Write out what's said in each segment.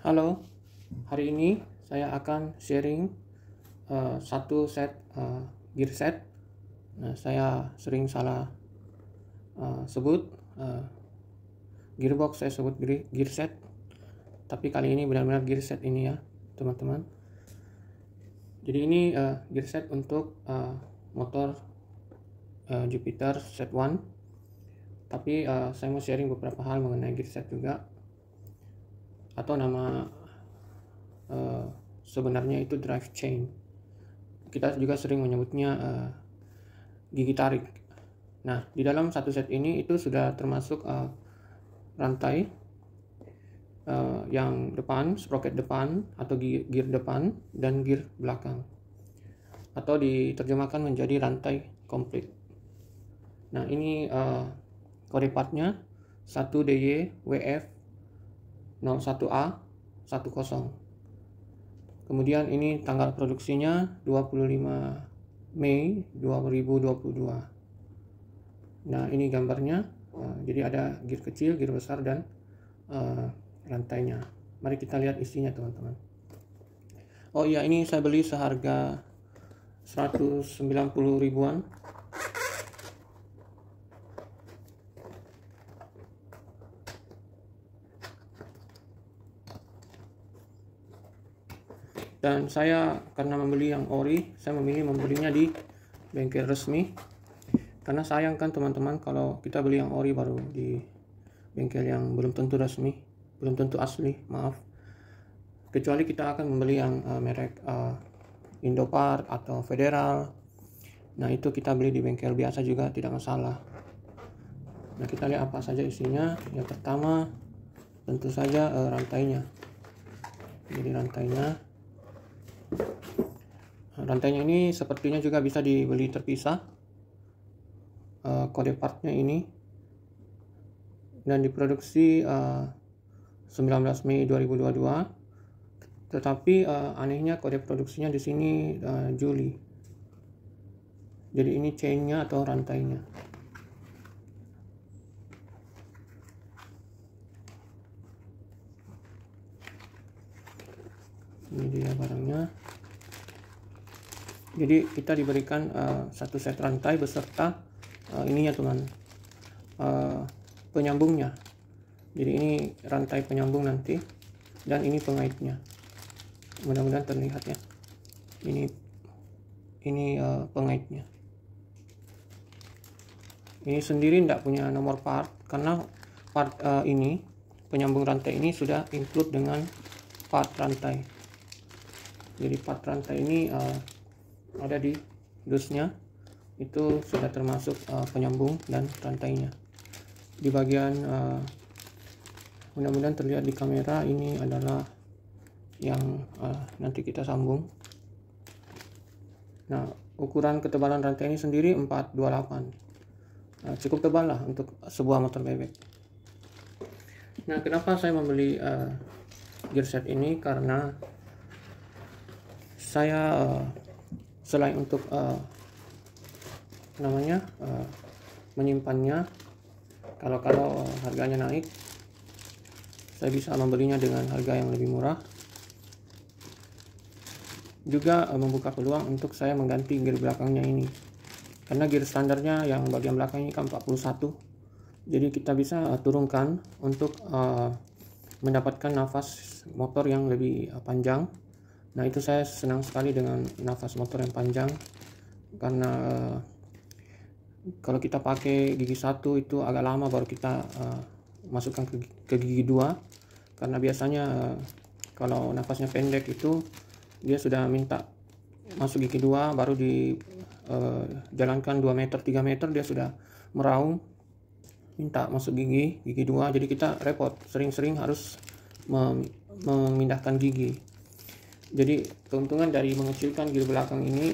Halo, hari ini saya akan sharing satu set gear set. Saya sering salah sebut gearbox, saya sebut gear set, tapi kali ini benar-benar gear set ini ya teman-teman. Jadi ini gear set untuk motor Jupiter Z1, tapi saya mau sharing beberapa hal mengenai gear set juga, atau nama sebenarnya itu drive chain. Kita juga sering menyebutnya gigi tarik. Nah, di dalam satu set ini itu sudah termasuk rantai yang depan, sprocket depan atau gear depan, dan gear belakang, atau diterjemahkan menjadi rantai komplit. Nah, ini kode partnya 1DY-WF01A10. Kemudian ini tanggal produksinya 25 Mei 2022. Nah, ini gambarnya. Jadi ada gear kecil, gear besar, dan rantainya. Mari kita lihat isinya teman-teman. Oh iya, ini saya beli seharga 190 ribuan. Dan saya karena membeli yang ori, saya memilih membelinya di bengkel resmi. Karena sayang kan teman-teman kalau kita beli yang ori baru di bengkel yang belum tentu resmi, belum tentu asli, maaf. Kecuali kita akan membeli yang merek Indopart atau Federal. Nah, itu kita beli di bengkel biasa juga tidak masalah. Nah, kita lihat apa saja isinya. Yang pertama tentu saja rantainya. Jadi rantainya ini sepertinya juga bisa dibeli terpisah. Kode partnya ini, dan diproduksi 19 Mei 2022. Tetapi anehnya kode produksinya di sini Juli. Jadi ini chainnya atau rantainya. Ini dia barangnya. Jadi kita diberikan satu set rantai beserta ininya teman, penyambungnya. Jadi ini rantai penyambung nanti, dan ini pengaitnya. Mudah-mudahan terlihat ya. Ini pengaitnya. Ini sendiri tidak punya nomor part, karena part ini penyambung rantai ini sudah include dengan part rantai. Jadi part rantai ini ada di dusnya, itu sudah termasuk penyambung dan rantainya. Di bagian mudah-mudahan terlihat di kamera, ini adalah yang nanti kita sambung. Nah, ukuran ketebalan rantai ini sendiri 428. Cukup tebal lah untuk sebuah motor bebek. Nah, kenapa saya membeli gear set ini? Karena saya selain untuk menyimpannya, kalau harganya naik, saya bisa membelinya dengan harga yang lebih murah. Juga membuka peluang untuk saya mengganti gear belakangnya ini, karena gear standarnya yang bagian belakang ini kan 41. Jadi kita bisa turunkan untuk mendapatkan nafas motor yang lebih panjang. Nah, itu saya senang sekali dengan nafas motor yang panjang, karena kalau kita pakai gigi 1 itu agak lama baru kita masukkan ke gigi 2, karena biasanya kalau nafasnya pendek itu dia sudah minta masuk gigi 2, baru dijalankan 2 meter 3 meter dia sudah meraung minta masuk gigi 2. Jadi kita repot, sering-sering harus memindahkan gigi. Jadi keuntungan dari mengecilkan gear belakang ini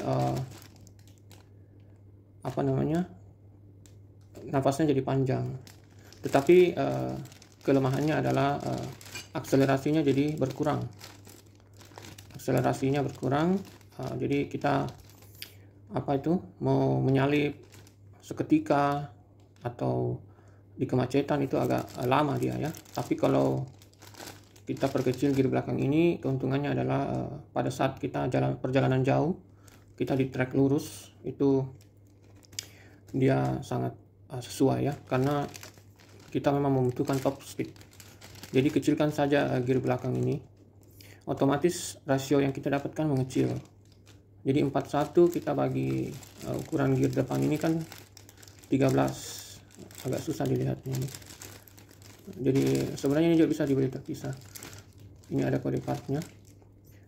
nafasnya jadi panjang. Tetapi kelemahannya adalah akselerasinya jadi berkurang. Jadi kita mau menyalip seketika atau di kemacetan itu agak lama dia ya. Tapi kalau kita perkecil gear belakang ini, keuntungannya adalah pada saat kita perjalanan jauh, kita di trek lurus, itu dia sangat sesuai ya, karena kita memang membutuhkan top speed. Jadi kecilkan saja gear belakang ini, otomatis rasio yang kita dapatkan mengecil. Jadi 41 kita bagi ukuran gear depan ini kan 13, agak susah dilihatnya ini. Jadi sebenarnya ini juga bisa dibeli terpisah. Ini ada kode partnya.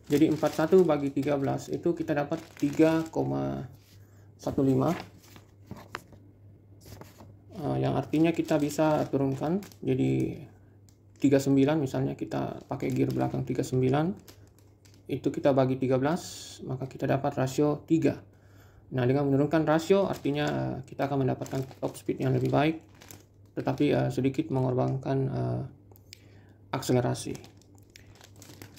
Jadi 41 bagi 13 itu kita dapat 3,15, yang artinya kita bisa turunkan jadi 39. Misalnya kita pakai gear belakang 39, itu kita bagi 13, maka kita dapat rasio 3. Nah, dengan menurunkan rasio artinya kita akan mendapatkan top speed yang lebih baik, tetapi sedikit mengorbankan akselerasi.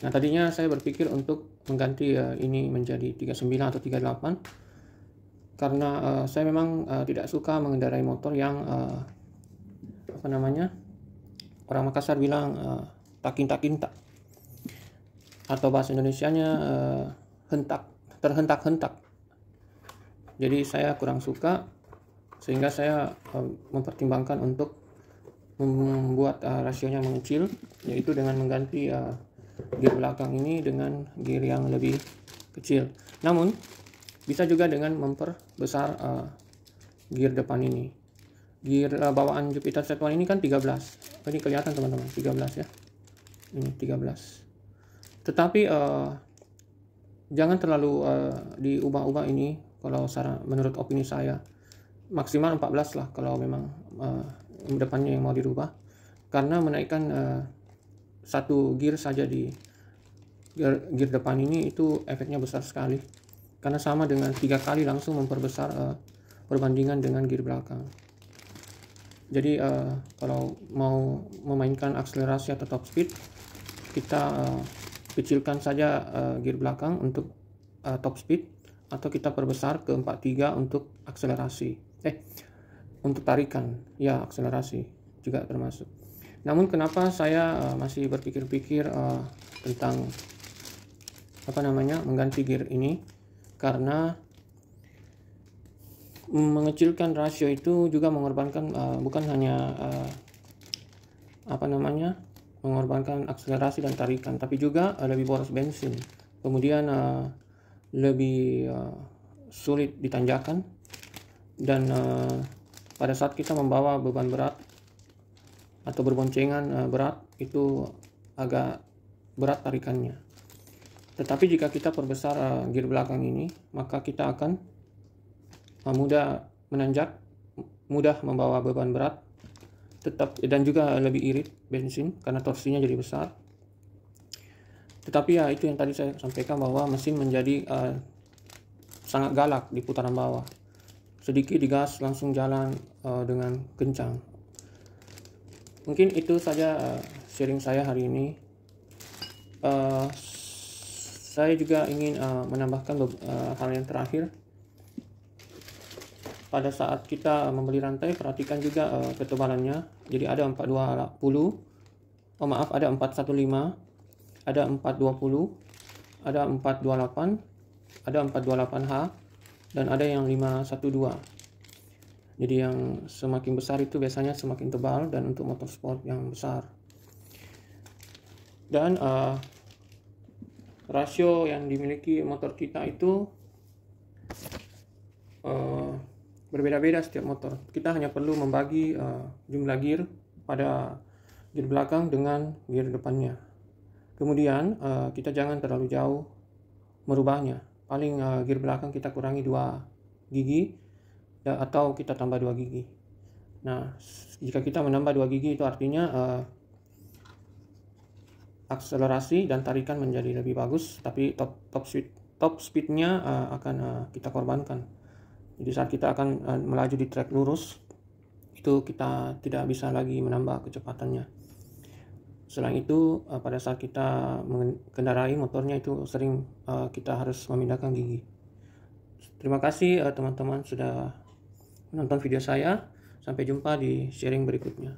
Nah, tadinya saya berpikir untuk mengganti ini menjadi 39 atau 38, karena saya memang tidak suka mengendarai motor yang orang Makassar bilang takin-takintak, atau bahasa Indonesianya terhentak-hentak. Jadi saya kurang suka, sehingga saya mempertimbangkan untuk membuat rasionya mengecil, yaitu dengan mengganti gear belakang ini dengan gear yang lebih kecil. Namun bisa juga dengan memperbesar gear depan ini. Gear bawaan Jupiter Z1 ini kan 13. Ini kelihatan teman-teman, 13 ya. Ini 13. Tetapi jangan terlalu diubah-ubah ini, kalau menurut opini saya. Maksimal 14 lah kalau memang depannya yang mau dirubah. Karena menaikkan satu gear saja di gear depan ini itu efeknya besar sekali. Karena sama dengan 3 kali langsung memperbesar perbandingan dengan gear belakang. Jadi kalau mau memainkan akselerasi atau top speed, kita kecilkan saja gear belakang untuk top speed, atau kita perbesar ke 43 untuk akselerasi. Untuk tarikan, ya akselerasi juga termasuk. Namun kenapa saya masih berpikir-pikir tentang mengganti gear ini? Karena mengecilkan rasio itu juga mengorbankan bukan hanya mengorbankan akselerasi dan tarikan, tapi juga lebih boros bensin, kemudian lebih sulit ditanjakan, dan pada saat kita membawa beban berat atau berboncengan berat, itu agak berat tarikannya. Tetapi jika kita perbesar gear belakang ini, maka kita akan mudah menanjak, mudah membawa beban berat, dan juga lebih irit bensin karena torsinya jadi besar. Tetapi ya itu yang tadi saya sampaikan, bahwa mesin menjadi sangat galak di putaran bawah. Sedikit digas langsung jalan dengan kencang. Mungkin itu saja sharing saya hari ini. Saya juga ingin menambahkan hal yang terakhir. Pada saat kita membeli rantai, perhatikan juga ketebalannya. Jadi ada 420, ada 415, ada 420, ada 428, ada 428H, dan ada yang 512. Jadi yang semakin besar itu biasanya semakin tebal, dan untuk motor sport yang besar. Dan rasio yang dimiliki motor kita itu berbeda-beda setiap motor. Kita hanya perlu membagi jumlah gear pada gear belakang dengan gear depannya. Kemudian kita jangan terlalu jauh merubahnya. Paling gear belakang kita kurangi 2 gigi atau kita tambah 2 gigi. Nah, jika kita menambah 2 gigi itu artinya akselerasi dan tarikan menjadi lebih bagus, tapi top speednya akan kita korbankan. Jadi saat kita akan melaju di trek lurus, itu kita tidak bisa lagi menambah kecepatannya. Selain itu, pada saat kita mengendarai motornya itu sering kita harus memindahkan gigi. Terima kasih teman-teman sudah menonton video saya. Sampai jumpa di sharing berikutnya.